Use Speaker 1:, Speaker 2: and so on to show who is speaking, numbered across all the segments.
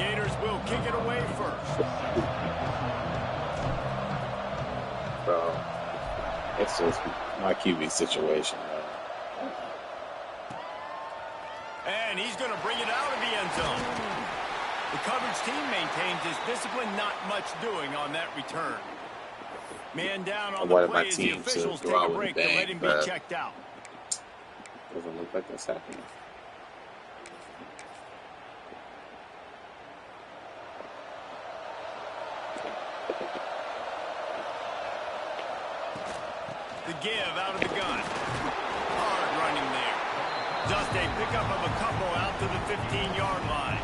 Speaker 1: Gators will kick it away first.
Speaker 2: Bro, it's just my QB situation, man.
Speaker 1: And he's going to bring it out of the end zone. The coverage team maintains his discipline, not much doing on that return. Man down on the play as the officials take a break to let him be checked out.
Speaker 2: Doesn't look like that's happening.
Speaker 1: The give out of the gun. Hard running there. Just a pickup of a couple out to the 15-yard line.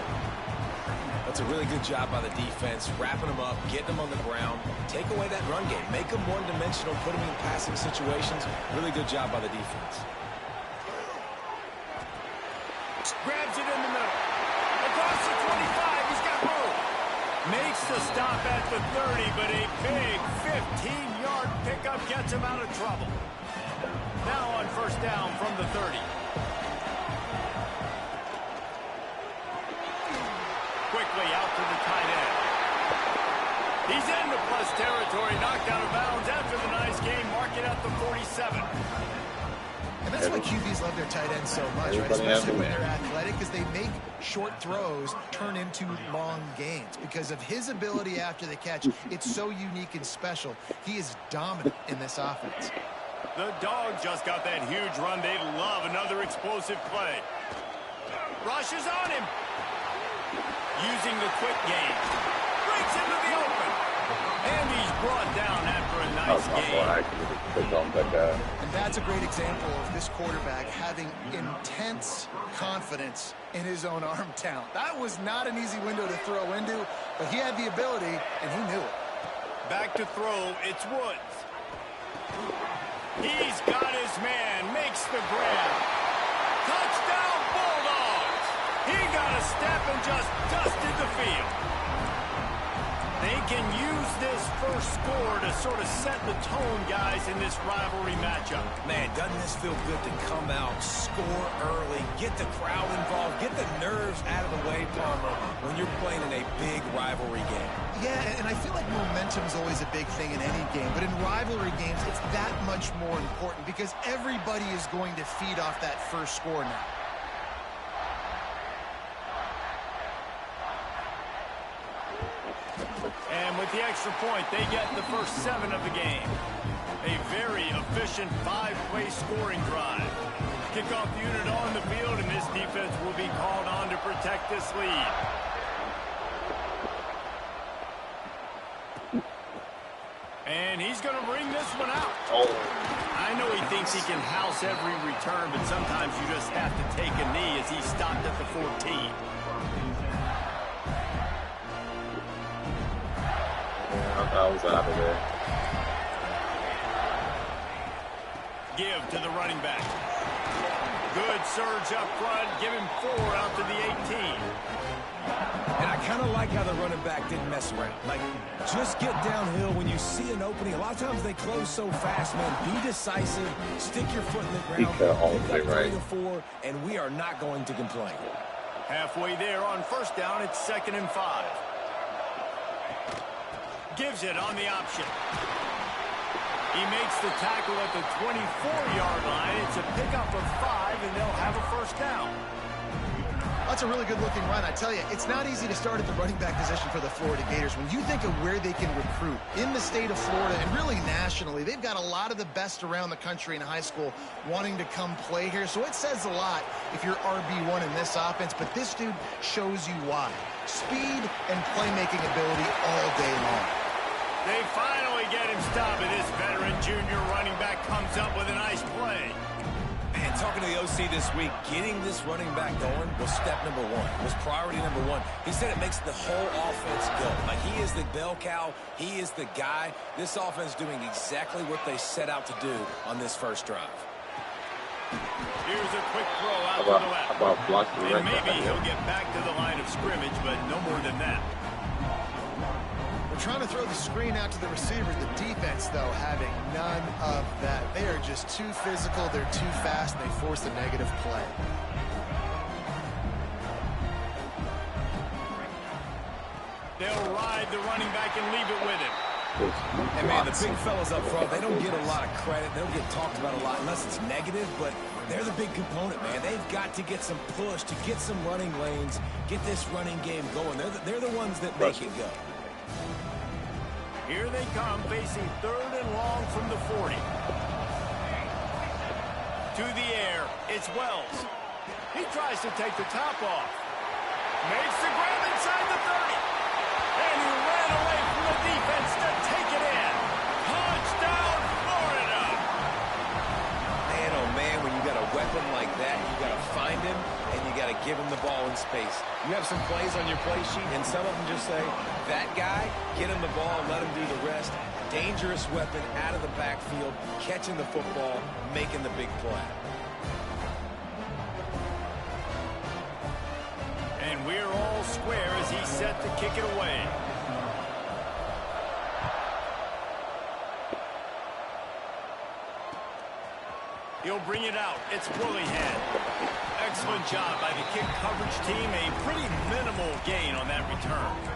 Speaker 3: That's a really good job by the defense, wrapping them up, getting them on the ground. Take away that run game. Make them one-dimensional, put them in passing situations. Really good job by the defense.
Speaker 1: Grabs it in the middle. Across the 25, he's got room. Makes the stop at the 30, but a big 15-yard pickup gets him out of trouble. Now on first down from the 30. Quickly out to the tight end. He's into plus territory, knocked out of bounds after the nice game. Mark it at the 47.
Speaker 4: And that's why QBs love their tight ends so much, right? Especially when they're athletic, because they make short throws turn into long gains. Because of his ability after the catch, it's so unique and special. He is dominant in this offense.
Speaker 1: The Dogs just got that huge run. They love another explosive play. Rushes on him. Using the quick game. Breaks into the open. And he's brought down after a nice game.
Speaker 4: And that's a great example of this quarterback having intense confidence in his own arm talent. That was not an easy window to throw into, but he had the ability, and he knew it.
Speaker 1: Back to throw, it's Woods. He's got his man, makes the grab. Touchdown, Bulldogs! He got a step and just dusted the field. They can use this first score to sort of set the tone, guys, in this rivalry matchup.
Speaker 3: Man, doesn't this feel good to come out, score early, get the crowd involved, get the nerves out of the way, Palmer, when you're playing in a big rivalry game?
Speaker 4: Yeah, and I feel like momentum is always a big thing in any game, but in rivalry games, it's that much more important because everybody is going to feed off that first score now.
Speaker 1: And with the extra point, they get the first 7 of the game. A very efficient 5-play scoring drive. Kickoff unit on the field, and this defense will be called on to protect this lead. And he's going to bring this one out. I know he thinks he can house every return, but sometimes you just have to take a knee as he stopped at the 14.
Speaker 2: I was out of there.
Speaker 1: Give to the running back. Good surge up front. Give him 4 out to the 18.
Speaker 3: And I kind of like how the running back didn't mess around. Like, just get downhill when you see an opening. A lot of times they close so fast, man. Be decisive. Stick your foot in the ground. Pick up 3 to 4, and we are not going to complain.
Speaker 1: Halfway there on first down, it's 2nd and 5. Gives it on the option. He makes the tackle at the 24-yard line. It's a pickup of 5, and they'll have a first down.
Speaker 4: That's a really good-looking run. I tell you, it's not easy to start at the running back position for the Florida Gators. When you think of where they can recruit in the state of Florida and really nationally, they've got a lot of the best around the country in high school wanting to come play here. So it says a lot if you're RB1 in this offense, but this dude shows you why. Speed and playmaking ability all day long.
Speaker 1: They finally get him stopped, and this veteran junior running back comes up with a nice play.
Speaker 3: Man, talking to the OC this week, getting this running back going was step number 1, was priority number 1. He said it makes the whole offense go. Like, he is the bell cow. He is the guy. This offense doing exactly what they set out to do on this first drive.
Speaker 1: Here's a quick throw out to the left. And maybe he'll get back to the line of scrimmage, but no more than that.
Speaker 4: Trying to throw the screen out to the receiver. The defense, though, having none of that. They are just too physical. They're too fast, and they force a negative play.
Speaker 1: ride the running back and leave it with him.
Speaker 3: And man, the big fellas up front, they don't get a lot of credit. They don't get talked about a lot unless it's negative, but they're the big component, man. They've got to get some push, to get some running lanes, get this running game going. They're the ones that make it go.
Speaker 1: Here they come, facing 3rd and long from the 40. To the air, it's Wells. He tries to take the top off. Makes the grab inside the 30. And he ran away from the defense to take it in. Touchdown, Florida!
Speaker 3: Man, oh man, when you got a weapon like that, you got to find him, and you got to give him the ball in space. You have some plays on your play sheet, and some of them just say, that guy, get him the ball and let him do the rest. Dangerous weapon out of the backfield, catching the football, making the big play.
Speaker 1: And we're all square as he's set to kick it away. He'll bring it out. It's Willingham. Excellent job by the kick coverage team. A pretty minimal gain on that return.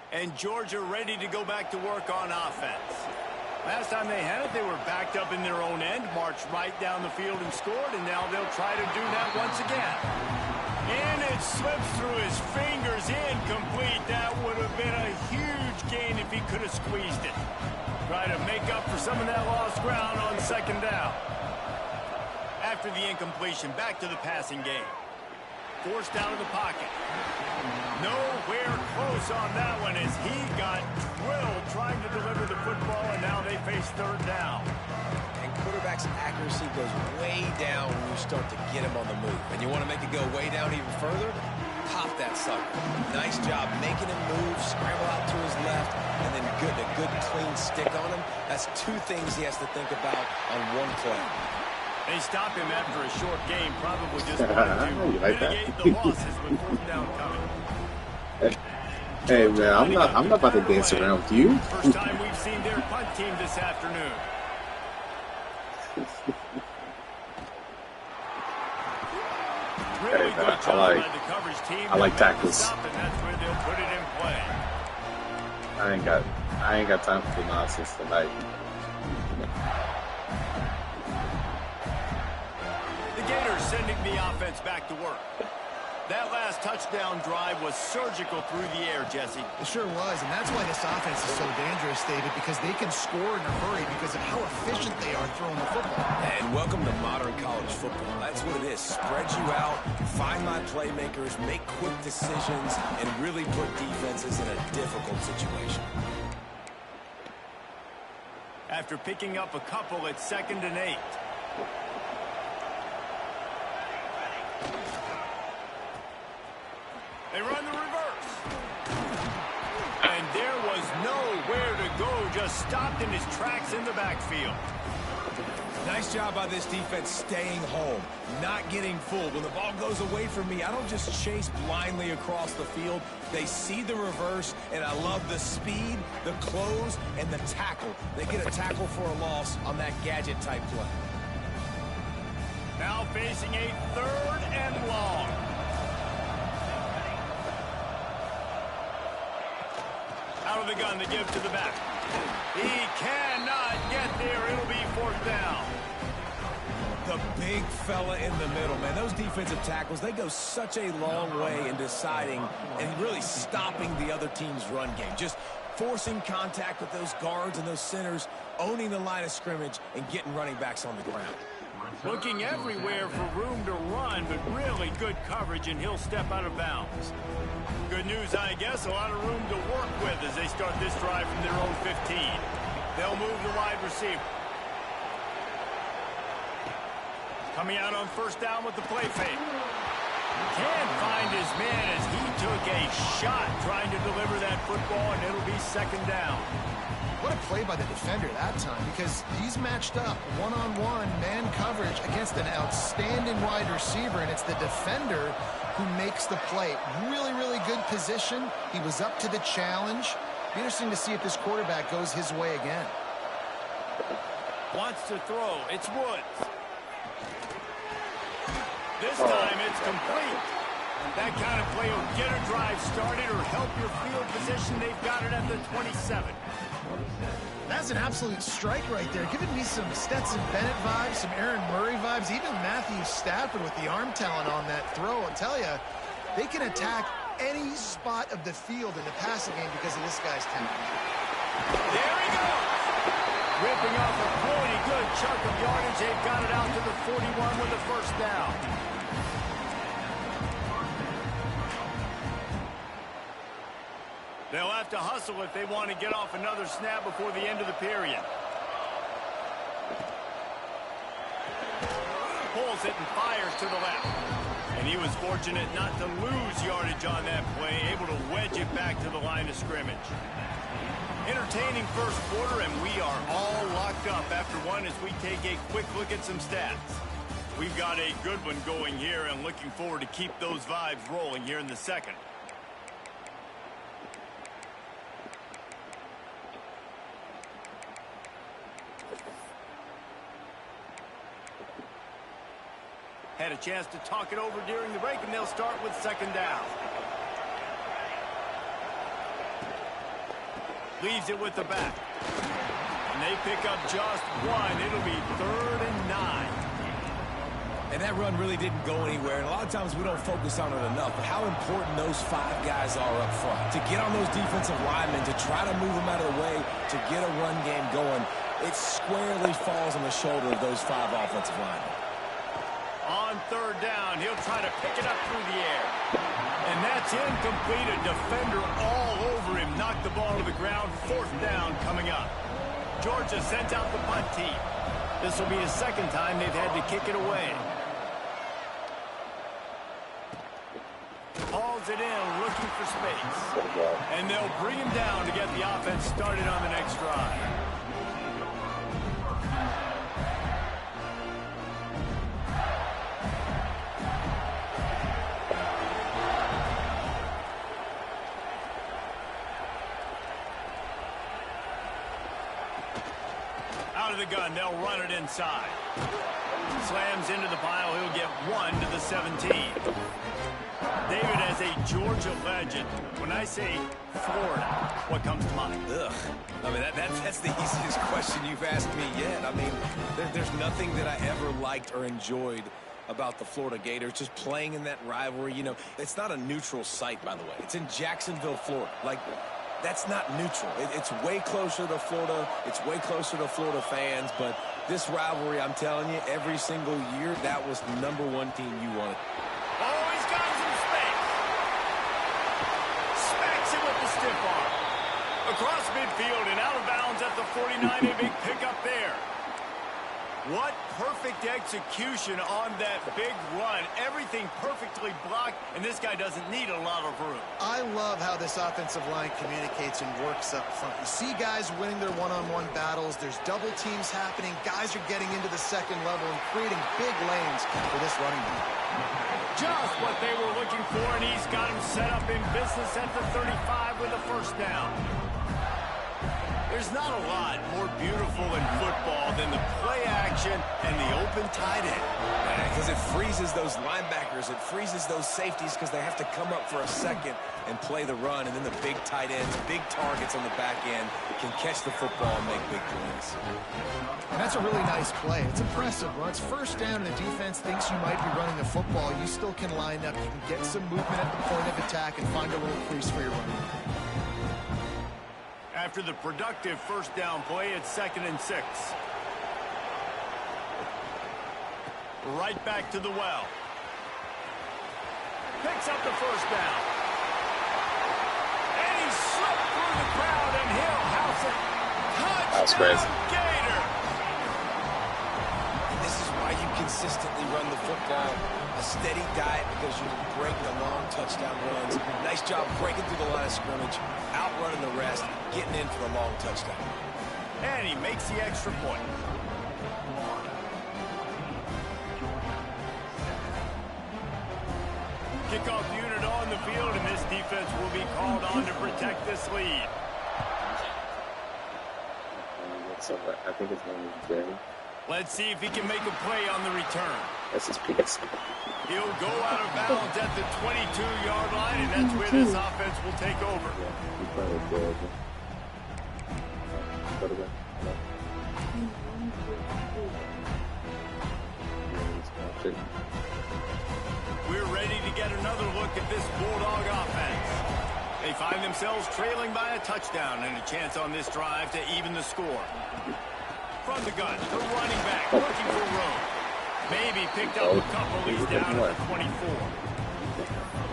Speaker 1: And Georgia ready to go back to work on offense. Last time they had it, they were backed up in their own end, marched right down the field and scored, and now they'll try to do that once again. And it slips through his fingers, incomplete. That would have been a huge gain if he could have squeezed it. Try to make up for some of that lost ground on 2nd down. After the incompletion, back to the passing game. Forced out of the pocket. Nowhere close on that one as he got drilled trying to deliver the football, and now they face 3rd down.
Speaker 3: And quarterback's accuracy goes way down when you start to get him on the move. And you want to make it go way down even further? Pop that sucker. Nice job making him move, scramble out to his left, and then a good clean stick on him. That's 2 things he has to think about on one play.
Speaker 1: They stop him after a short game, probably just wanted to mitigate the losses with 4th down coming.
Speaker 2: Hey man, I'm not about to dance around with you.
Speaker 1: First time we've seen their punt team this afternoon. Really
Speaker 2: Hey,
Speaker 1: good job by the coverage team.
Speaker 2: I like tackles.
Speaker 1: And that's where they'll put it in play.
Speaker 2: I ain't got time for the nonsense tonight.
Speaker 1: The Gators sending the offense back to work. That last touchdown drive was surgical through the air, Jesse.
Speaker 4: It sure was, and that's why this offense is so dangerous, David, because they can score in a hurry because of how efficient they are throwing the football.
Speaker 3: And welcome to modern college football. That's what it is. Spread you out, find my playmakers, make quick decisions, and really put defenses in a difficult situation.
Speaker 1: After picking up a couple, it's 2nd and 8. They run the reverse. And there was nowhere to go, just stopped in his tracks in the backfield.
Speaker 3: Nice job by this defense staying home, not getting fooled. When the ball goes away from me, I don't just chase blindly across the field. They see the reverse, and I love the speed, the close, and the tackle. They get a tackle for a loss on that gadget-type play.
Speaker 1: Now facing a 3rd and long. Out of the gun to give to the back. He cannot get there. It'll be 4th down.
Speaker 3: The big fella in the middle, man. Those defensive tackles, they go such a long way in deciding and really stopping the other team's run game. Just forcing contact with those guards and those centers, owning the line of scrimmage, and getting running backs on the ground.
Speaker 1: Looking everywhere for room to run, but really good coverage, and he'll step out of bounds. Good news, I guess, a lot of room to work with as they start this drive from their own 15. They'll move the wide receiver. Coming out on 1st down with the play fake. Can't find his man as he took a shot trying to deliver that football, and it'll be second down.
Speaker 4: What a play by the defender that time, because he's matched up one-on-one man coverage against an outstanding wide receiver, and it's the defender who makes the play. Really, really good position. He was up to the challenge. Be interesting to see if this quarterback goes his way again.
Speaker 1: Wants to throw. It's Woods. This time it's complete. That kind of play will get a drive started or help your field position. They've got it at the 27.
Speaker 4: That's an absolute strike right there. Giving me some Stetson Bennett vibes, some Aaron Murray vibes, even Matthew Stafford with the arm talent on that throw. I'll tell you, they can attack any spot of the field in the passing game because of this guy's talent.
Speaker 1: There he goes. Ripping off a pretty good chunk of yardage. They've got it out to the 41 with the first down. They'll have to hustle if they want to get off another snap before the end of the period. Pulls it and fires to the left. And he was fortunate not to lose yardage on that play, able to wedge it back to the line of scrimmage. Entertaining first quarter, and we are all locked up after one as we take a quick look at some stats. We've got a good one going here and looking forward to keep those vibes rolling here in the second. Had a chance to talk it over during the break, and they'll start with second down. Leaves it with the back. And they pick up just one. It'll be 3rd and 9.
Speaker 3: And that run really didn't go anywhere. And a lot of times we don't focus on it enough. But how important those 5 guys are up front. To get on those defensive linemen, to try to move them out of the way, to get a run game going, it squarely falls on the shoulder of those 5 offensive linemen.
Speaker 1: On 3rd down, he'll try to pick it up through the air. And that's incomplete. A defender all over him. Knocked the ball to the ground. 4th down coming up. Georgia sends out the punt team. This will be the second time they've had to kick it away. Hauls it in, looking for space. And they'll bring him down to get the offense started on the next drive. Out of the gun, they'll run it inside. Slams into the pile, he'll get 1 to the 17. David, as a Georgia legend, when I say Florida, what comes to mind?
Speaker 3: Ugh. I mean, that's the easiest question you've asked me yet. I mean, there's nothing that I ever liked or enjoyed about the Florida Gators, just playing in that rivalry. You know, it's not a neutral site, by the way. It's in Jacksonville, Florida. Like, that's not neutral. It's way closer to Florida. It's way closer to Florida fans. But this rivalry, I'm telling you, every single year, that was the #1 team you wanted.
Speaker 1: Oh, he's got some space. Smacks it with the stiff arm. Across midfield and out of bounds at the 49. A big pickup there. What perfect execution on that big run. Everything perfectly blocked, and this guy doesn't need a lot of room.
Speaker 4: I love how this offensive line communicates and works up front. You see guys winning their one-on-one battles. There's double teams happening. Guys are getting into the second level and creating big lanes for this running back.
Speaker 1: Just what they were looking for, and he's got him set up in business at the 35 with a first down. There's not a lot more beautiful in football than the play action and the open tight end.
Speaker 3: Because it freezes those linebackers. It freezes those safeties because they have to come up for a second and play the run. And then the big tight ends, big targets on the back end can catch the football and make big plays.
Speaker 4: And that's a really nice play. It's impressive. When it's first down and the defense thinks you might be running the football, you still can line up. You can get some movement at the point of attack and find a little crease for your running.
Speaker 1: After the productive first down play, it's 2nd and 6. Right back to the well. Picks up the first down. And he slipped through the crowd, and he'll house it.
Speaker 2: That's crazy.
Speaker 1: Touchdown, Gator!
Speaker 3: This is why you consistently run the football, steady diet because you can break the long touchdown runs. Nice job breaking through the line of scrimmage, outrunning the rest, getting in for the long touchdown.
Speaker 1: And he makes the extra point. Kickoff unit on the field, and this defense will be called on to protect this lead.
Speaker 2: I think his name is Jerry.
Speaker 1: Let's see if he can make a play on the return.
Speaker 2: That's his PS.
Speaker 1: He'll go out of bounds at the 22-yard line, and that's where this offense will take over.
Speaker 2: Yeah, he's probably good.
Speaker 1: We're ready to get another look at this Bulldog offense. They find themselves trailing by a touchdown and a chance on this drive to even the score. From the gun, the running back looking for room. Maybe picked up a couple. He's down at the 24.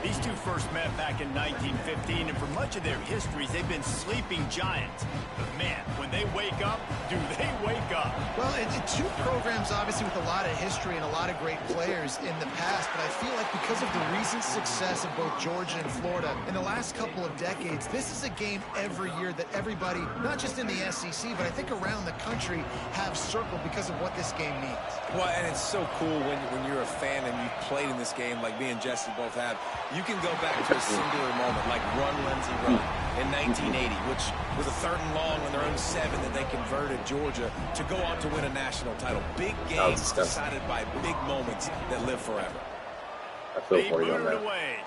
Speaker 1: These two first met back in 1915, and for much of their histories, they've been sleeping giants. But man, when they wake up, do they wake up?
Speaker 4: Well, two programs, obviously, with a lot of history and a lot of great players in the past, but I feel like because of the recent success of both Georgia and Florida in the last couple of decades, this is a game every year that everybody, not just in the SEC, but I think around the country, have circled because of what this game means.
Speaker 3: Well, and it's so cool when you're a fan and you've played in this game like me and Jesse both have. You can go back to a singular moment like Run, Lindsey, Run in 1980, which was a 3rd and long on their own 7 that they converted Georgia to go on to win a national title. Big games decided by big moments that live forever.
Speaker 2: I feel for you on that.
Speaker 1: Away.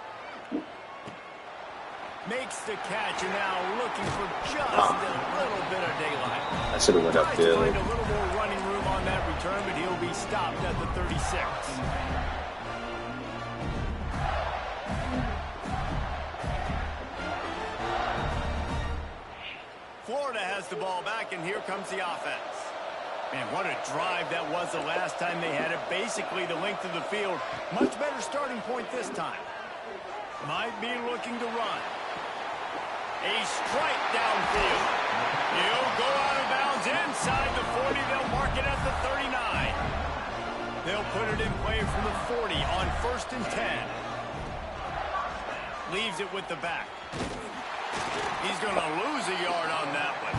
Speaker 1: Makes the catch, and now looking for just a little bit of daylight.
Speaker 2: I should have went up there.
Speaker 1: Find a little more running room on that return, but he'll be stopped at the 36. Florida has the ball back, and here comes the offense. Man, what a drive that was the last time they had it. Basically the length of the field. Much better starting point this time. Might be looking to run. A strike downfield. He'll go out of bounds inside the 40. They'll mark it at the 39. They'll put it in play from the 40 on 1st and 10. Leaves it with the back. He's going to lose a yard on that one.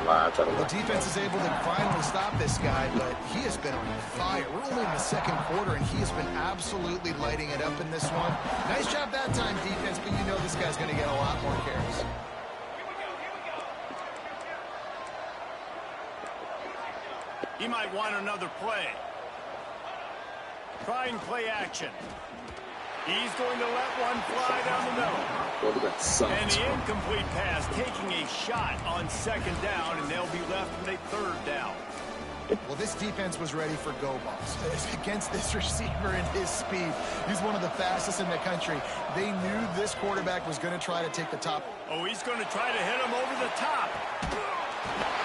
Speaker 4: The defense is able to finally stop this guy, but he has been on fire. We're only in the 2nd quarter, and he has been absolutely lighting it up in this one. Nice job that time, defense, but you know this guy's going to get a lot more carries.
Speaker 1: He might want another play. Try and play action. He's going to let one fly down the middle. And the incomplete pass taking a shot on 2nd down, and they'll be left with a 3rd down.
Speaker 4: Well, this defense was ready for go balls. Against this receiver and his speed, he's one of the fastest in the country. They knew this quarterback was going to try to take the top.
Speaker 1: Oh, he's going to try to hit him over the top.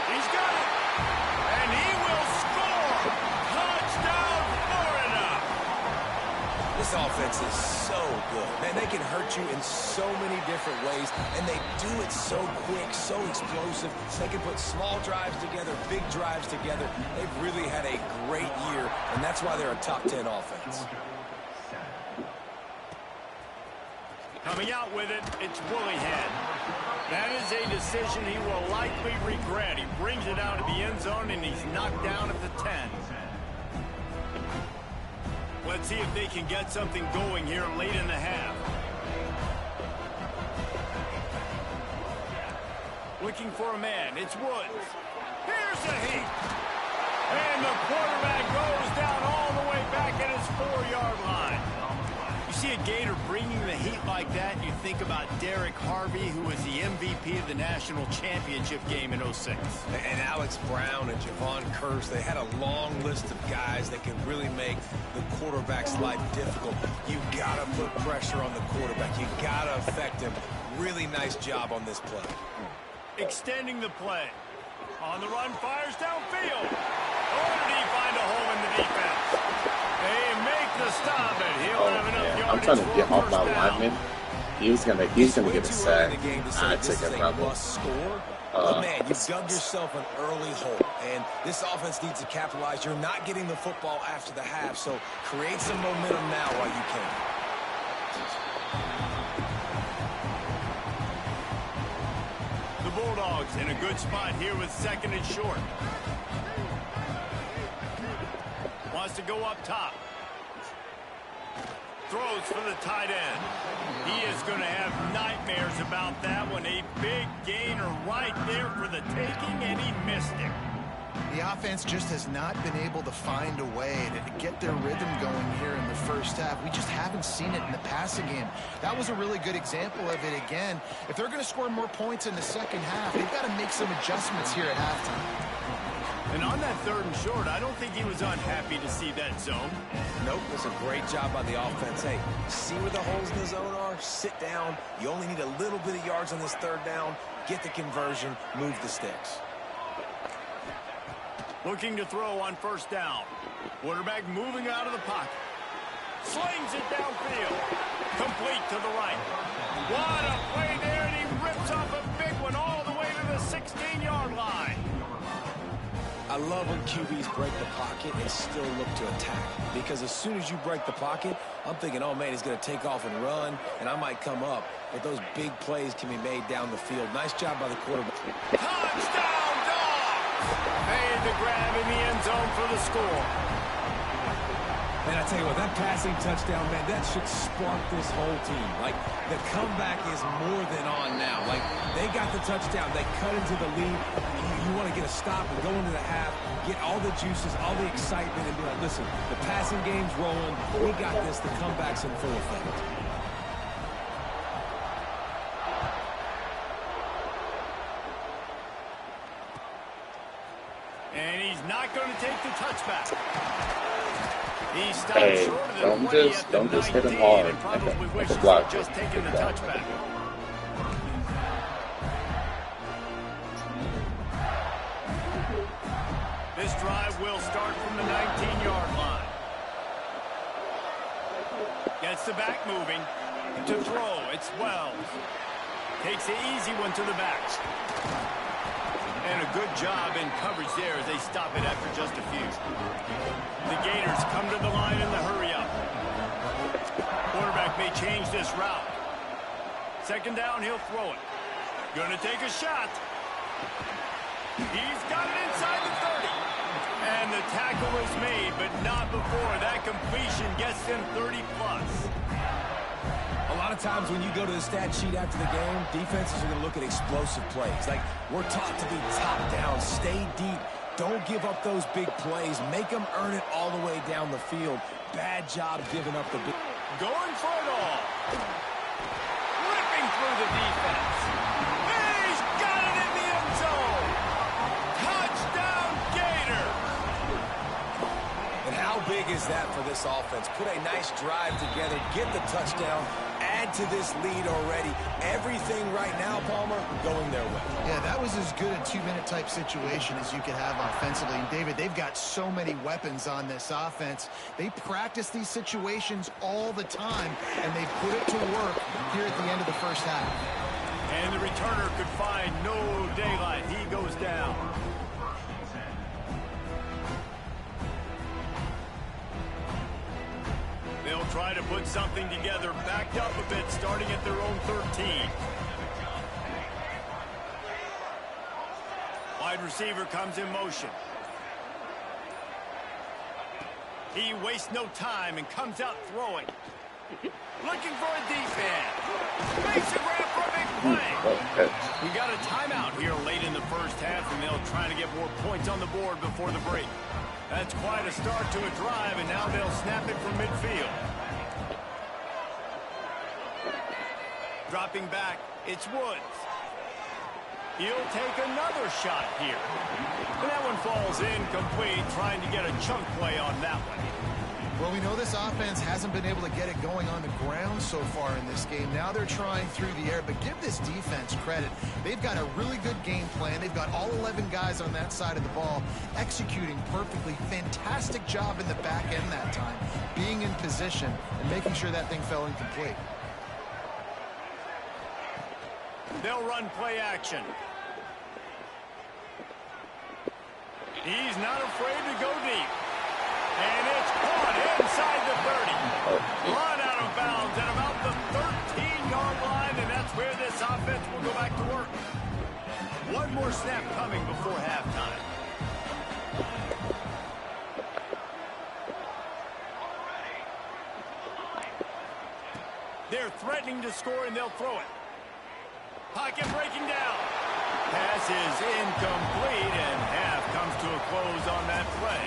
Speaker 1: He's got it. And he will score. Touchdown, Florida.
Speaker 3: This offense is so good. Man, they can hurt you in so many different ways, and they do it so quick, so explosive. They can put small drives together, big drives together. They've really had a great year, and that's why they're a top 10 offense.
Speaker 1: Coming out with it, it's Willingham. That is a decision he will likely regret. He brings it out of the end zone, and he's knocked down at the 10. Let's see if they can get something going here late in the half. Looking for a man. It's Woods. Here's a heat. And the quarterback goes down all the way back at his 4-yard line. You see a Gator bringing the heat like that, and you think about Derek Harvey, who was the MVP of the national championship game in '06.
Speaker 3: And Alex Brown and Javon Curse, they had a long list of guys that can really make the quarterback's life difficult. You got to put pressure on the quarterback. You got to affect him. Really nice job on this play.
Speaker 1: Extending the play. On the run, fires downfield. Or did he find a hole in the defense? They make the stop, and he'll have enough yardage.
Speaker 2: I'm trying to get off my lineman, He's gonna get a sack. I take a problem.
Speaker 3: Score. But man, you've dug yourself an early hole, and this offense needs to capitalize. You're not getting the football after the half, so create some momentum now while you can.
Speaker 1: The Bulldogs in a good spot here with 2nd and short. Wants to go up top. Throws for the tight end. He is going to have nightmares about that one. A big gainer right there for the taking, and he missed it.
Speaker 4: The offense just has not been able to find a way to get their rhythm going here in the first half. We just haven't seen it in the passing game. That was a really good example of it again. If they're going to score more points in the second half, they've got to make some adjustments here at halftime.
Speaker 1: And on that 3rd and short, I don't think he was unhappy to see that zone.
Speaker 3: Nope, it's a great job by the offense. Hey, see where the holes in the zone are? Sit down. You only need a little bit of yards on this 3rd down. Get the conversion. Move the sticks.
Speaker 1: Looking to throw on 1st down. Quarterback moving out of the pocket. Slings it downfield. Complete to the right. What a play there, and he rips off a big one all the way to the 16-yard line.
Speaker 3: I love when QBs break the pocket and still look to attack. Because as soon as you break the pocket, I'm thinking, oh, man, he's going to take off and run, and I might come up. But those big plays can be made down the field. Nice job by the quarterback.
Speaker 1: Touchdown, Dogs! Made the grab in the end zone for the score.
Speaker 3: Man, I tell you what, that passing touchdown, man, that should spark this whole team. Like, the comeback is more than on now. Like, they got the touchdown. They cut into the lead. You want to get a stop and go into the half, get all the juices, all the excitement, and be like, listen, the passing game's rolling. We got this. The comeback's in full effect.
Speaker 1: And he's not going to take the touchback. He stopped
Speaker 2: Hey,
Speaker 1: short of the 20 at the
Speaker 2: don't just hit him
Speaker 1: 19
Speaker 2: hard.
Speaker 1: and probably wishes he'd
Speaker 2: Block.
Speaker 1: just taken the touchback. This drive will start from the 19-yard line. Gets the back moving. To throw, it's Wells. Takes the easy one to the back. And a good job in coverage there as they stop it after just a few. The Gators come to the line in the hurry-up. Quarterback may change this route. 2nd down, he'll throw it. Going to take a shot. He's got it inside the 30. And the tackle is made, but not before. That completion gets them 30-plus.
Speaker 3: A lot of times when you go to the stat sheet after the game, defenses are going to look at explosive plays. Like, we're taught to be top down, stay deep. Don't give up those big plays. Make them earn it all the way down the field. Bad job giving up the big.
Speaker 1: Going for it all. Ripping through the defense. He's got it in the end zone. Touchdown, Gator.
Speaker 3: And how big is that for this offense? Put a nice drive together, get the touchdown, add to this lead already. Everything right now, Palmer, going their way.
Speaker 4: Yeah, that was as good a 2-minute type situation as you could have offensively. And David, they've got so many weapons on this offense. They practice these situations all the time, and they put it to work here at the end of the first half.
Speaker 1: And the returner could find no daylight. He goes down. They'll try to put something together, backed up a bit, starting at their own 13. Wide receiver comes in motion. He wastes no time and comes out throwing. Looking for a defense. Makes a grab for a big play. We got a timeout here late in the first half, and they'll try to get more points on the board before the break. That's quite a start to a drive, and now they'll snap it from midfield. Dropping back, it's Woods. He'll take another shot here. And that one falls incomplete, trying to get a chunk play on that one.
Speaker 4: Well, we know this offense hasn't been able to get it going on the ground so far in this game. Now they're trying through the air, but give this defense credit. They've got a really good game plan. They've got all 11 guys on that side of the ball executing perfectly. Fantastic job in the back end that time, being in position and making sure that thing fell incomplete.
Speaker 1: They'll run play action. He's not afraid to go deep. And it's caught inside the 30. Run out of bounds at about the 13-yard line, and that's where this offense will go back to work. One more snap coming before halftime. They're threatening to score, and they'll throw it. Pocket breaking down. Pass is incomplete, and half comes to a close on that play.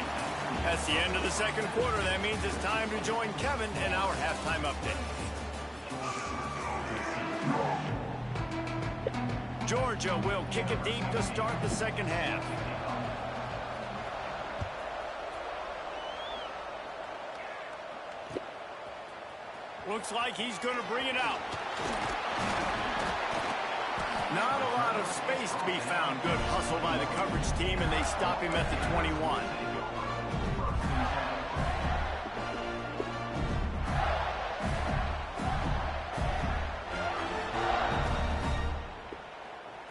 Speaker 1: That's the end of the second quarter. That means it's time to join Kevin in our halftime update. Georgia will kick it deep to start the second half. Looks like he's going to bring it out. Not a lot of space to be found. Good hustle by the coverage team, and they stop him at the 21.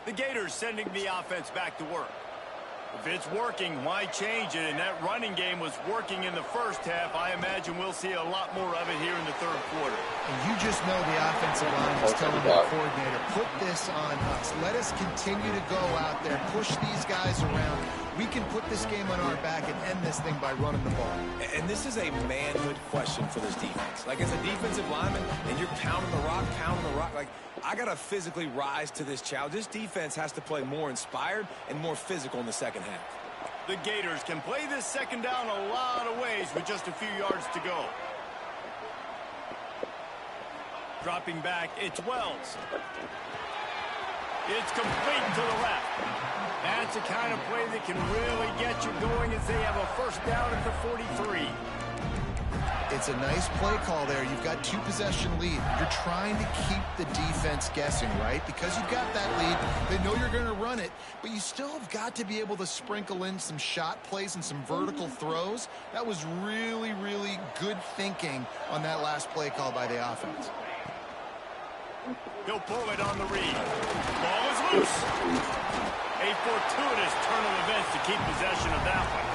Speaker 1: The Gators sending the offense back to work. If it's working, why change it? And that running game was working in the first half. I imagine we'll see a lot more of it here in the third quarter.
Speaker 4: And you just know the offensive line is telling the coordinator, put this on us. Let us continue to go out there, push these guys around. We can put this game on our back and end this thing by running the ball.
Speaker 3: And this is a manhood question for this defense. Like, as a defensive lineman, and you're pounding the rock, like, I got to physically rise to this challenge. This defense has to play more inspired and more physical in the second half.
Speaker 1: The Gators can play this second down a lot of ways with just a few yards to go. Dropping back, it's Wells. It's complete to the left. That's the kind of play that can really get you going as they have a first down at the 43.
Speaker 4: It's a nice play call there. You've got 2-possession lead. You're trying to keep the defense guessing, right? Because you've got that lead, they know you're going to run it, but you still have got to be able to sprinkle in some shot plays and some vertical throws. That was really, really good thinking on that last play call by the offense.
Speaker 1: He'll pull it on the read. Ball is loose. A fortuitous turn of events to keep possession of that one.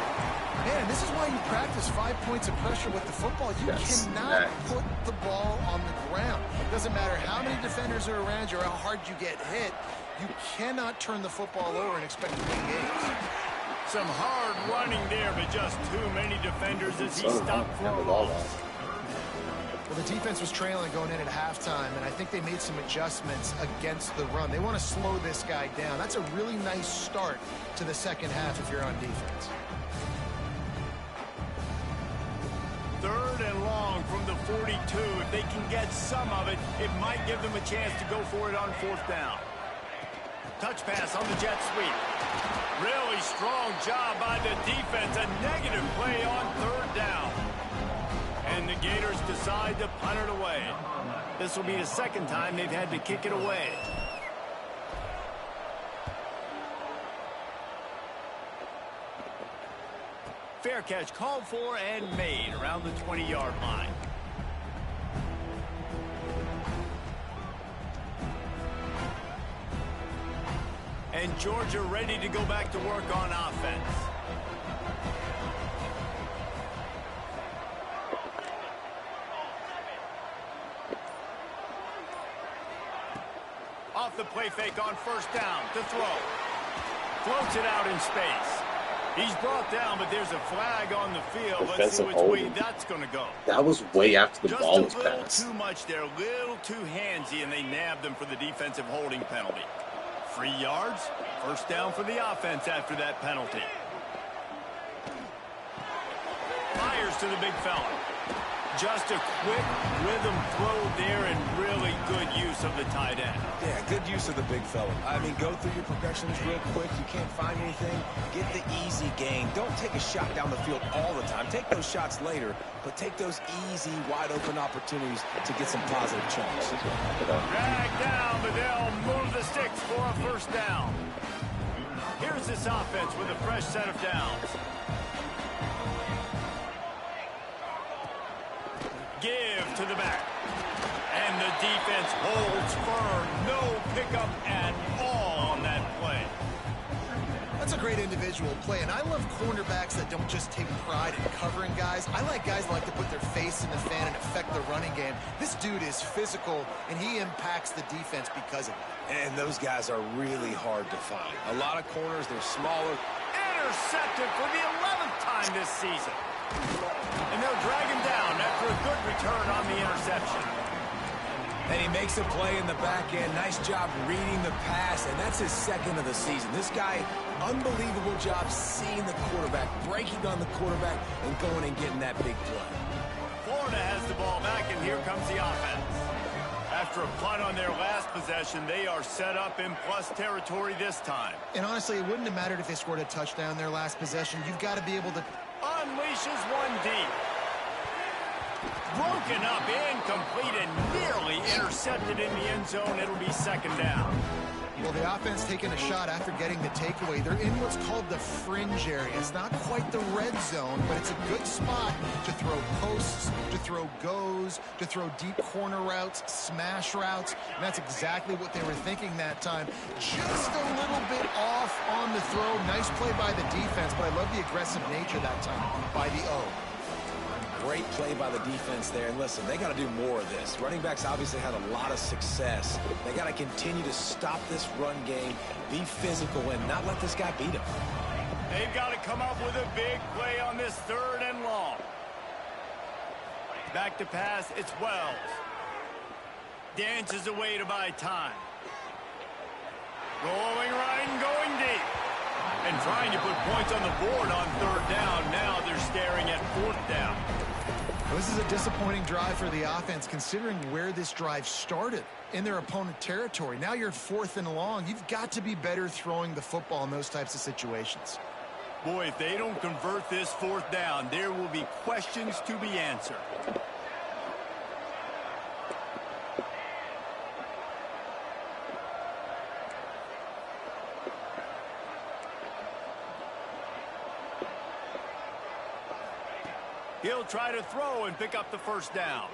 Speaker 4: Man, this is why you practice 5 points of pressure with the football. You cannot put the ball on the ground. It doesn't matter how many defenders are around you or how hard you get hit. You cannot turn the football over and expect to win games.
Speaker 1: Some hard running there, but just too many defenders as he stopped for a loss.
Speaker 4: Well, the defense was trailing going in at halftime, and I think they made some adjustments against the run. They want to slow this guy down. That's a really nice start to the second half if you're on defense.
Speaker 1: Third and long from the 42. If they can get some of it, it might give them a chance to go for it on fourth down. Touch pass on the jet sweep. Really strong job by the defense. A negative play on third down. And the Gators decide to punt it away. This will be the second time they've had to kick it away. Fair catch called for and made around the 20-yard line. And Georgia ready to go back to work on offense. Off the play fake on first down to throw. Floats it out in space. He's brought down, but there's a flag on the field. Let's see which way that's going to go.
Speaker 2: That was way after the ball was passed.
Speaker 1: Just a little too much there, a little too handsy, and they nabbed him for the defensive holding penalty. 3 yards, first down for the offense after that penalty. Fires to the big fella. Just a quick rhythm throw there and really good use of the tight end.
Speaker 3: Yeah, good use of the big fella. I mean, go through your progressions real quick. You can't find anything. Get the easy gain. Don't take a shot down the field all the time. Take those shots later, but take those easy, wide-open opportunities to get some positive chunks.
Speaker 1: Drag down, but they'll move the sticks for a first down. Here's this offense with a fresh set of downs. Give to the back. And the defense holds firm. No pickup at all on that play.
Speaker 4: That's a great individual play, and I love cornerbacks that don't just take pride in covering guys. I like guys that like to put their face in the fan and affect the running game. This dude is physical, and he impacts the defense because of it.
Speaker 3: And those guys are really hard to find. A lot of corners, they're smaller.
Speaker 1: Intercepted for the 11th time this season. And they'll drag him down after a good return on the interception.
Speaker 3: And he makes a play in the back end. Nice job reading the pass, and that's his second of the season. This guy, unbelievable job seeing the quarterback, breaking on the quarterback, and going and getting that big play.
Speaker 1: Florida has the ball back, and here comes the offense. After a punt on their last possession, they are set up in plus territory this time.
Speaker 4: And honestly, it wouldn't have mattered if they scored a touchdown their last possession. You've got to be able to...
Speaker 1: Unleashes one deep. Broken up, incomplete, and nearly intercepted in the end zone. It'll be second down.
Speaker 4: Well, the offense taking a shot after getting the takeaway. They're in what's called the fringe area. It's not quite the red zone, but it's a good spot to throw posts, to throw goes, to throw deep corner routes, smash routes. And that's exactly what they were thinking that time. Just a little bit off on the throw. Nice play by the defense, but I love the aggressive nature that time by the O.
Speaker 3: Great play by the defense there. And listen, they got to do more of this. Running backs obviously had a lot of success. They got to continue to stop this run game, be physical, and not let this guy beat them.
Speaker 1: They've got to come up with a big play on this third and long. Back to pass, it's Wells. Dances away to buy time. Rolling right and going deep. And trying to put points on the board on third down. Now they're staring at fourth down.
Speaker 4: This is a disappointing drive for the offense, considering where this drive started in their opponent territory. Now you're fourth and long. You've got to be better throwing the football in those types of situations.
Speaker 1: Boy, if they don't convert this fourth down, there will be questions to be answered. He'll try to throw and pick up the first down.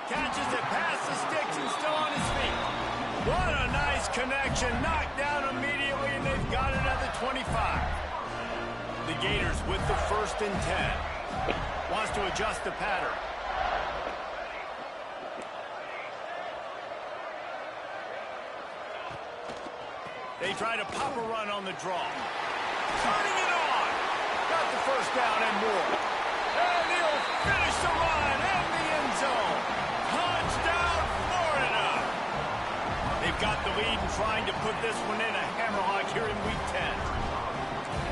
Speaker 1: Catches it past the sticks and still on his feet. What a nice connection. Knocked down immediately, and they've got it at the 25. The Gators with the 1st and 10. Wants to adjust the pattern. They try to pop a run on the draw. Turning it on. Got the first down and more. And he'll finish the run in the end zone. Touchdown, Florida. They've got the lead and trying to put this one in a hammerlock here in Week 10.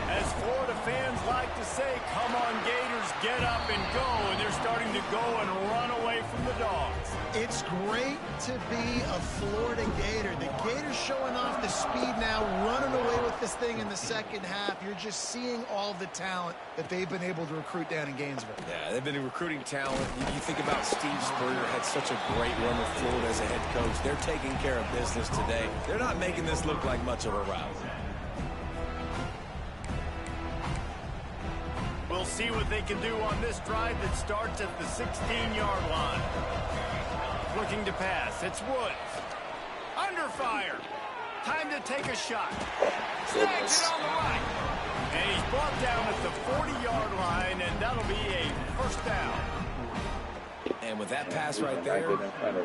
Speaker 1: As Florida fans like to say, come on, Gators, get up and go. And they're starting to go and run away from the Dogs.
Speaker 4: It's great to be a Florida Gator. The Gators showing off the speed now, running away with this thing in the second half. You're just seeing all the talent that they've been able to recruit down in Gainesville.
Speaker 3: Yeah, they've been recruiting talent. You think about Steve Spurrier, had such a great run with Florida as a head coach. They're taking care of business today. They're not making this look like much of a rivalry.
Speaker 1: We'll see what they can do on this drive that starts at the 16-yard line. Looking to pass. It's Woods. Under fire. Time to take a shot. Snags it on the right. And he's brought down at the 40-yard line, and that'll be a first down.
Speaker 3: And with that pass right there,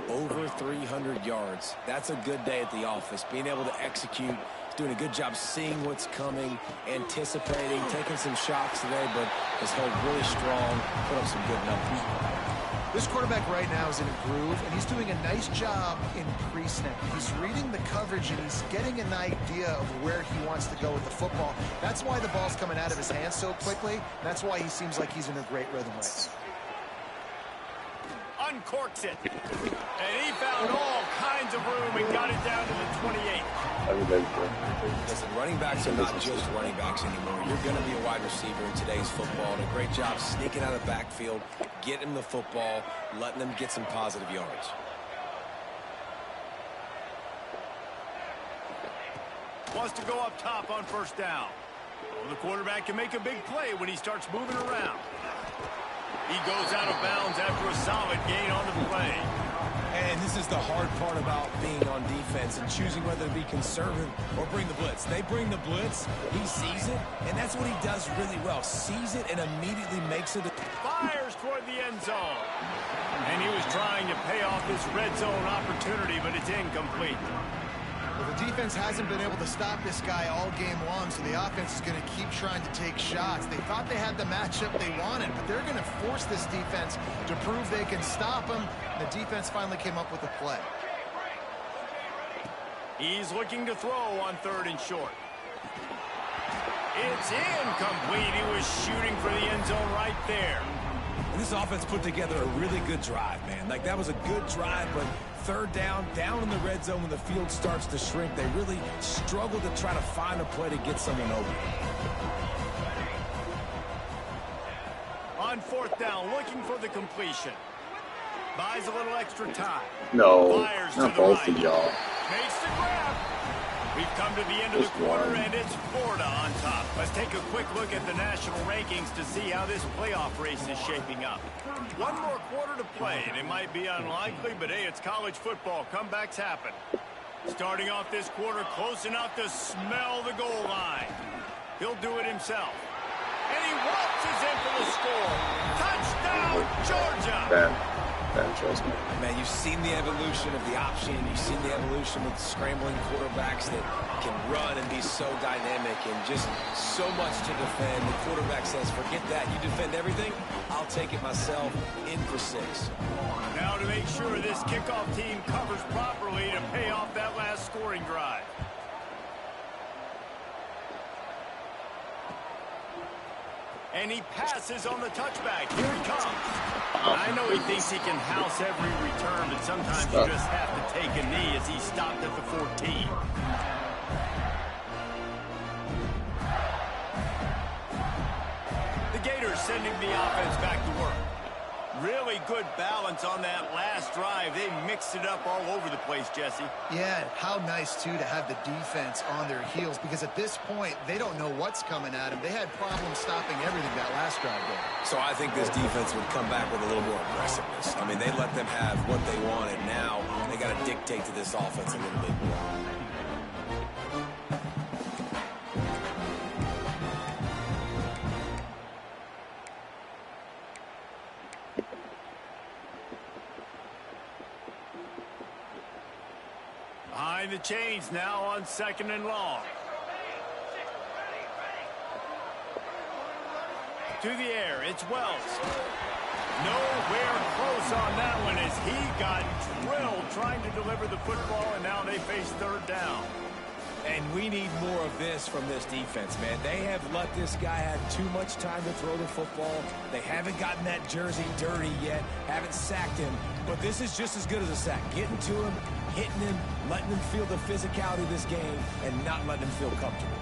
Speaker 3: over 300 yards. That's a good day at the office. Being able to execute, doing a good job seeing what's coming, anticipating, taking some shots today, but has held really strong, put up some good numbers.
Speaker 4: This quarterback right now is in a groove, and he's doing a nice job in pre-snap. He's reading the coverage, and he's getting an idea of where he wants to go with the football. That's why the ball's coming out of his hands so quickly. That's why he seems like he's in a great rhythm right now.
Speaker 1: Uncorks it. And he found all kinds of room and got it down to the 28.
Speaker 3: Listen, running backs are not just running backs anymore. You're going to be a wide receiver in today's football. And a great job sneaking out of the backfield, getting the football, letting them get some positive yards.
Speaker 1: Wants to go up top on first down. Well, the quarterback can make a big play when he starts moving around. He goes out of bounds after a solid gain on the play.
Speaker 3: And this is the hard part about being on defense and choosing whether to be conservative or bring the blitz. They bring the blitz, he sees it, and that's what he does really well. Sees it and immediately makes it.
Speaker 1: Fires toward the end zone. And he was trying to pay off this red zone opportunity, but it's incomplete.
Speaker 4: Well, the defense hasn't been able to stop this guy all game long, so the offense is going to keep trying to take shots. They thought they had the matchup they wanted, but they're going to force this defense to prove they can stop him. And the defense finally came up with a play.
Speaker 1: He's looking to throw on 3rd and short. It's incomplete. He was shooting for the end zone right there.
Speaker 3: And this offense put together a really good drive, man. Like, that was a good drive, but 3rd down in the red zone when the field starts to shrink, they really struggle to try to find a play to get someone open.
Speaker 1: On 4th down, looking for the completion. Buys a little extra time.
Speaker 2: No,
Speaker 1: Fires
Speaker 2: not
Speaker 1: to the
Speaker 2: both
Speaker 1: right.
Speaker 2: of y'all.
Speaker 1: Makes the grab. We've come to the end of the
Speaker 2: Just
Speaker 1: quarter,
Speaker 2: one.
Speaker 1: and it's Florida on top. Let's take a quick look at the national rankings to see how this playoff race is shaping up. One more quarter to play, and it might be unlikely, but hey, it's college football. Comebacks happen. Starting off this quarter close enough to smell the goal line. He'll do it himself. And he waltzes in for the score. Touchdown, Georgia!
Speaker 2: Bad choice.
Speaker 3: Man, you've seen the evolution of the option. You've seen the evolution with scrambling quarterbacks that can run and be so dynamic and just so much to defend. The quarterback says, forget that. You defend everything, I'll take it myself. In for 6.
Speaker 1: Now to make sure this kickoff team covers properly to pay off that last scoring drive. And he passes on the touchback. Here he comes. I know he thinks he can house every return, but sometimes you just have to take a knee as he stopped at the 14. The Gators sending the offense back to work. Really good balance on that last drive. They mixed it up all over the place, Jesse.
Speaker 4: Yeah, how nice, too, to have the defense on their heels, because at this point, they don't know what's coming at them. They had problems stopping everything that last drive there.
Speaker 3: So I think this defense would come back with a little more aggressiveness. I mean, they let them have what they wanted. Now they got to dictate to this offense a little bit more.
Speaker 1: Behind the chains now on 2nd and long. To the air, it's Wells. Nowhere close on that one as he got drilled trying to deliver the football, and now they face 3rd down.
Speaker 3: And we need more of this from this defense, man. They have let this guy have too much time to throw the football. They haven't gotten that jersey dirty yet, haven't sacked him. But this is just as good as a sack. Getting to him, hitting him, letting him feel the physicality of this game, and not letting him feel comfortable.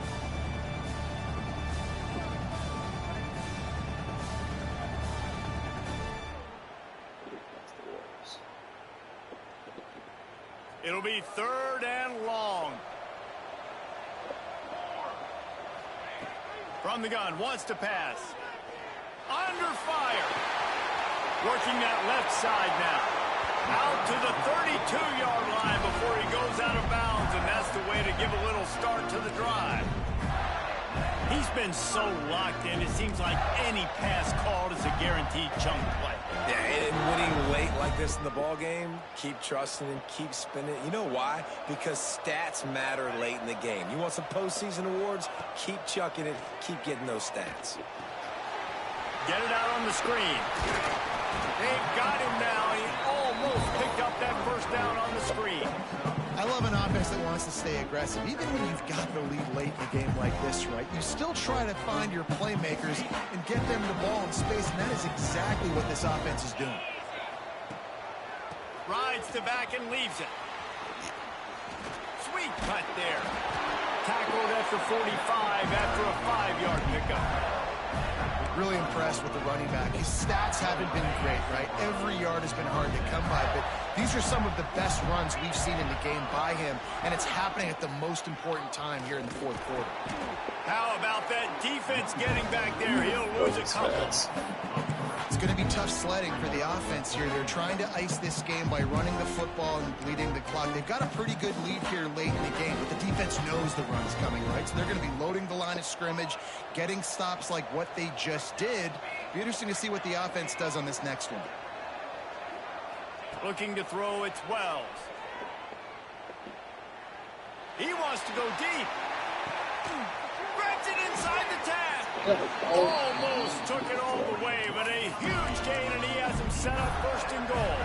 Speaker 1: It'll be 3rd and long. From the gun, wants to pass. Under fire. Working that left side now. Out to the 32-yard line before he goes out of bounds, and that's the way to give a little start to the drive. He's been so locked in, it seems like any pass called is a guaranteed chunk play.
Speaker 3: Yeah, and winning late like this in the ball game, keep trusting him, keep spinning. You know why? Because stats matter late in the game. You want some postseason awards? Keep chucking it, keep getting those stats.
Speaker 1: Get it out on the screen. They've got him now. He almost picked up that 1st down on the screen.
Speaker 4: I love an offense that wants to stay aggressive. Even when you've got the lead late in a game like this, right, you still try to find your playmakers and get them the ball in space, and that is exactly what this offense is doing.
Speaker 1: Rides to back and leaves it. Sweet cut there. Tackled at the 45 after a 5-yard pickup.
Speaker 4: Really impressed with the running back. His stats haven't been great, right? Every yard has been hard to come by, but these are some of the best runs we've seen in the game by him, and it's happening at the most important time here in the 4th quarter.
Speaker 1: How about that defense getting back there? He'll lose a couple.
Speaker 4: It's going to be tough sledding for the offense here. They're trying to ice this game by running the football and bleeding the clock. They've got a pretty good lead here late in the game, but the defense knows the run's coming, right? So they're going to be loading the line of scrimmage, getting stops like what they just did. Be interesting to see what the offense does on this next one.
Speaker 1: Looking to throw, it's Wells. He wants to go deep. Grabs it inside the 10. Almost took it all the way, but a huge gain, and he has him set up first and goal.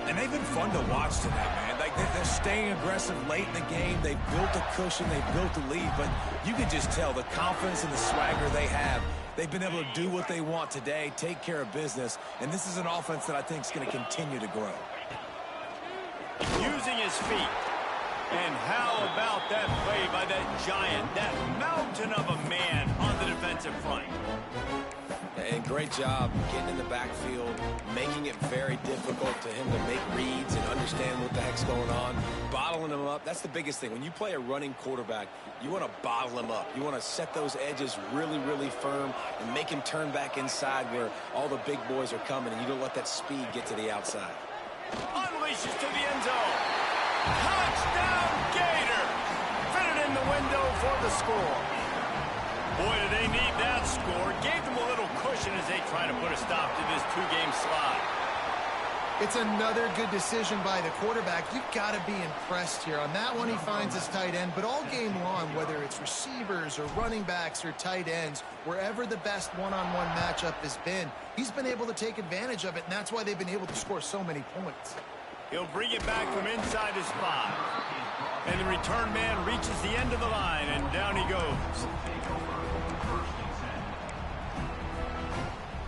Speaker 3: And they've been fun to watch today, man. Like they're staying aggressive late in the game. They've built a cushion. They've built a lead. But you can just tell the confidence and the swagger they have. They've been able to do what they want today, take care of business. And this is an offense that I think is going to continue to grow.
Speaker 1: Using his feet. And how about that play by that giant, that mountain of a man on the defensive front?
Speaker 3: And great job getting in the backfield, making it very difficult to him to make reads and understand what the heck's going on, bottling him up. That's the biggest thing. When you play a running quarterback, you want to bottle him up. You want to set those edges really, really firm and make him turn back inside where all the big boys are coming, and you don't let that speed get to the outside.
Speaker 1: Unleashes to the end zone. Touchdown, Gator! Fitted in the window for the score. Boy, do they need that score. Gave them a little cushion as they try to put a stop to this two-game slide.
Speaker 4: It's another good decision by the quarterback. You've got to be impressed here. On that one, he finds his tight end. But all game long, whether it's receivers or running backs or tight ends, wherever the best one-on-one matchup has been, he's been able to take advantage of it, and that's why they've been able to score so many points.
Speaker 1: He'll bring it back from inside his 5. And the return man reaches the end of the line, and down he goes.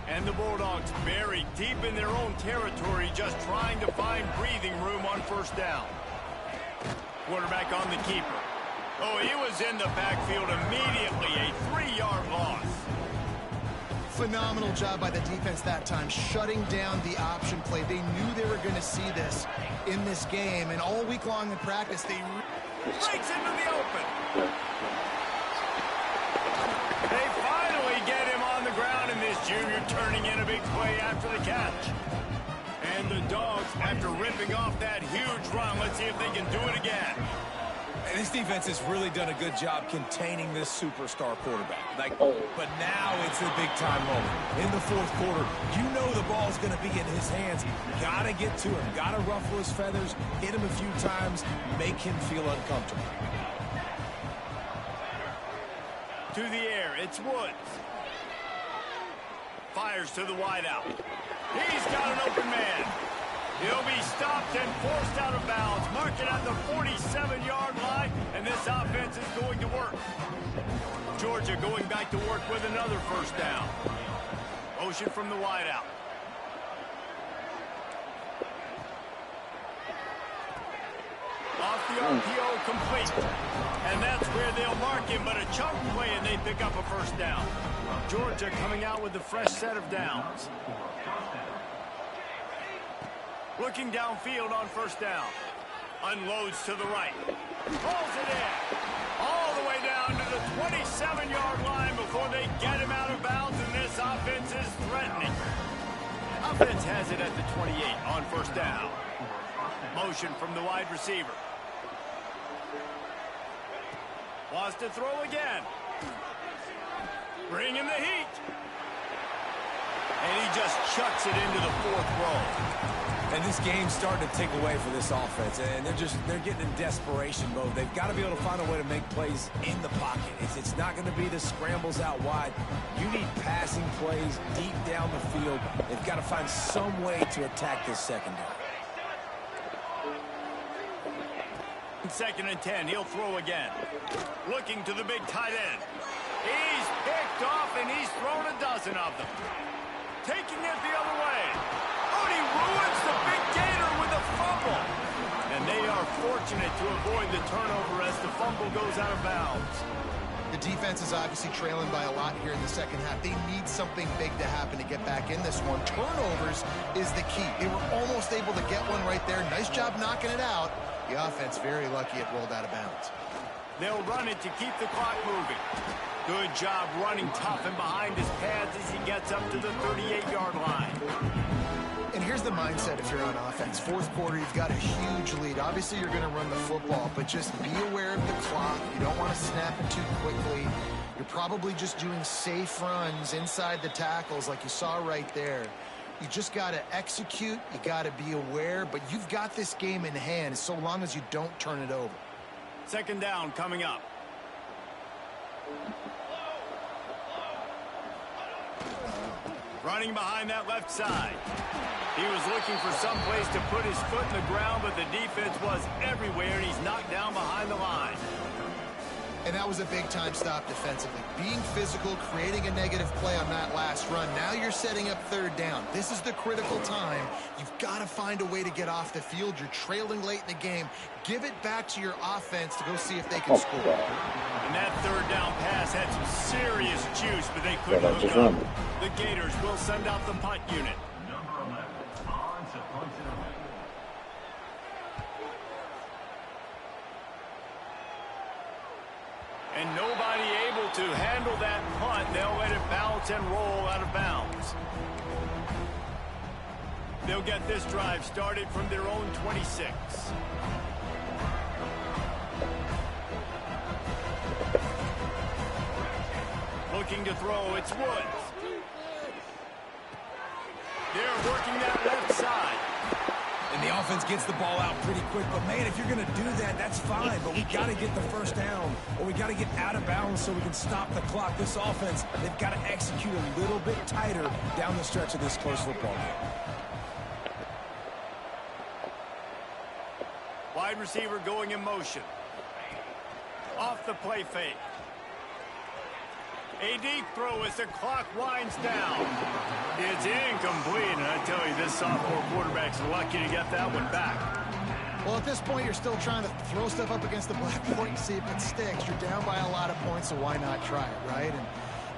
Speaker 1: And the Bulldogs buried deep in their own territory, just trying to find breathing room on first down. Quarterback on the keeper. Oh, he was in the backfield immediately, a 3-yard loss.
Speaker 4: Phenomenal job by the defense that time, shutting down the option play. They knew they were going to see this in this game, and all week long in practice, they
Speaker 1: breaks into the open. They finally get him on the ground, and this junior turning in a big play after the catch. And the Dogs, after ripping off that huge run, let's see if they can do it again.
Speaker 3: And this defense has really done a good job containing this superstar quarterback. But now it's a big-time moment. In the fourth quarter, you know the ball's going to be in his hands. Got to get to him. Got to ruffle his feathers, hit him a few times, make him feel uncomfortable.
Speaker 1: To the air, it's Woods. Fires to the wideout. He's got an open man. He'll be stopped and forced out of bounds. Mark it at the 47-yard line, and this offense is going to work. Georgia going back to work with another first down. Motion from the wideout. Off the RPO, complete. And that's where they'll mark him, but a chunk play, and they pick up a first down. Georgia coming out with a fresh set of downs. Looking downfield on first down. Unloads to the right. Pulls it in. All the way down to the 27-yard line before they get him out of bounds, and this offense is threatening. Offense has it at the 28 on first down. Motion from the wide receiver. Wants to throw again. Bringing the heat. And he just chucks it into the fourth row.
Speaker 3: And this game's starting to take away for this offense, and they're getting in desperation mode. They've got to be able to find a way to make plays in the pocket. It's not going to be the scrambles out wide. You need passing plays deep down the field. They've got to find some way to attack this secondary.
Speaker 1: 2nd and 10, he'll throw again. Looking to the big tight end. He's picked off, and he's thrown a dozen of them. Taking it the other way. Oh, and he ruins the big Gator with a fumble. And they are fortunate to avoid the turnover as the fumble goes out of bounds.
Speaker 4: The defense is obviously trailing by a lot here in the second half. They need something big to happen to get back in this one. Turnovers is the key. They were almost able to get one right there. Nice job knocking it out. The offense very lucky it rolled out of bounds.
Speaker 1: They'll run it to keep the clock moving. Good job running tough and behind his pads as he gets up to the 38-yard line.
Speaker 4: And here's the mindset if you're on offense. Fourth quarter, you've got a huge lead. Obviously, you're going to run the football, but just be aware of the clock. You don't want to snap it too quickly. You're probably just doing safe runs inside the tackles like you saw right there. You just got to execute. You got to be aware, but you've got this game in hand so long as you don't turn it over.
Speaker 1: Second down coming up. Running behind that left side. He was looking for some place to put his foot in the ground, but the defense was everywhere, and he's knocked down behind the line.
Speaker 4: And that was a big-time stop defensively. Being physical, creating a negative play on that last run. Now you're setting up third down. This is the critical time. You've got to find a way to get off the field. You're trailing late in the game. Give it back to your offense to go see if they can score.
Speaker 1: And that third down pass had some serious juice, but they couldn't hook up. The Gators will send out the punt unit. And nobody able to handle that punt. They'll let it bounce and roll out of bounds. They'll get this drive started from their own 26. Looking to throw, it's Woods. They're working that left side.
Speaker 3: And the offense gets the ball out pretty quick. But, man, if you're going to do that, that's fine. But we got to get the first down, or we got to get out of bounds so we can stop the clock. This offense, they've got to execute a little bit tighter down the stretch of this close football game.
Speaker 1: Wide receiver going in motion. Off the play fake. A deep throw as the clock winds down. It's incomplete, and I tell you, this sophomore quarterback's lucky to get that one back.
Speaker 4: Well, at this point, you're still trying to throw stuff up against the blackboard and see if it sticks. You're down by a lot of points, so why not try it, right? And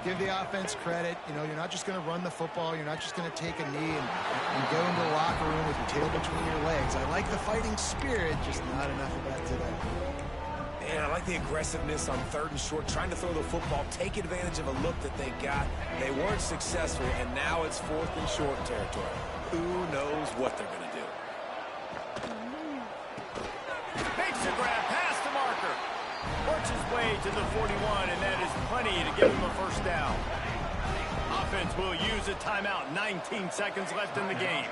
Speaker 4: give the offense credit. You know, you're not just going to run the football. You're not just going to take a knee and go into the locker room with your tail between your legs. I like the fighting spirit, just not enough of that today.
Speaker 3: And I like the aggressiveness on third and short, trying to throw the football, take advantage of a look that they got. They weren't successful, and now it's fourth and short territory. Who knows what they're going to do?
Speaker 1: Makes a grab past the marker. Works his way to the 41, and that is plenty to give him a first down. Offense will use a timeout. 19 seconds left in the game.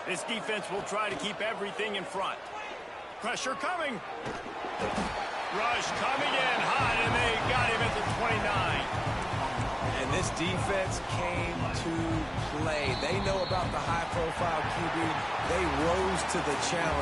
Speaker 1: This defense will try to keep everything in front. Pressure coming. Rush coming in hot, and they got him at the 29.
Speaker 3: And this defense came to play. They know about the high-profile QB. They rose to the challenge.